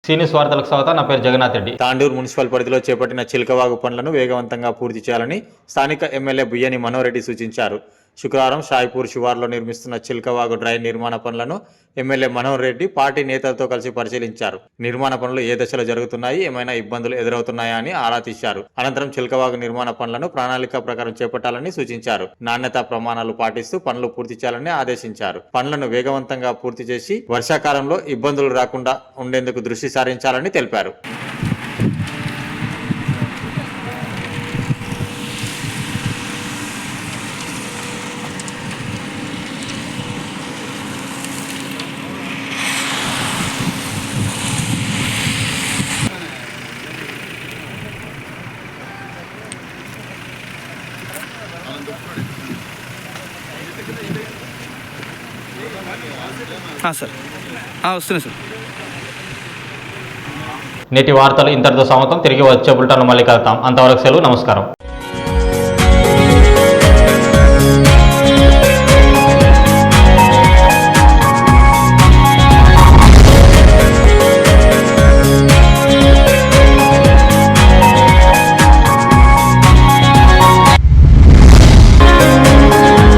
సీనియస్ వార్తలకు స్వాగతం. నా పేరు జగన్నాథ్ రెడ్డి. తాండూరు మున్సిపల్ పరిధిలో చేపట్టిన చిలకవాగు పనులను వేగవంతంగా పూర్తి చేయాలని స్థానిక ఎమ్మెల్యే బుయ్యని మనోహర్ సూచించారు. శుక్రవారం షాయిపూర్ శివార్లో నిర్మిస్తున్న చిలకవాగు డ్రైన్ నిర్మాణ పనులను ఎమ్మెల్యే మనోహర్ రెడ్డి పార్టీ నేతలతో కలిసి పరిశీలించారు. నిర్మాణ పనులు ఏ దశలో జరుగుతున్నాయి, ఏమైనా ఇబ్బందులు ఎదురవుతున్నాయా అని ఆరా తీశారు. అనంతరం చిలకవాగు నిర్మాణ పనులను ప్రణాళిక ప్రకారం చేపట్టాలని సూచించారు. నాణ్యతా ప్రమాణాలు పాటిస్తూ పనులు పూర్తి చేయాలని ఆదేశించారు. పనులను వేగవంతంగా పూర్తి చేసి వర్షాకాలంలో ఇబ్బందులు రాకుండా ఉండేందుకు దృష్టి సారించాలని తెలిపారు. సార్ వస్తున్నాయి సార్. నేటి వార్తలు ఇంతటితో సమాప్తం. తిరిగి వచ్చే బులెటిన్లో మళ్ళీ కలుద్దాం. అంతవరకు సెలవు. నమస్కారం.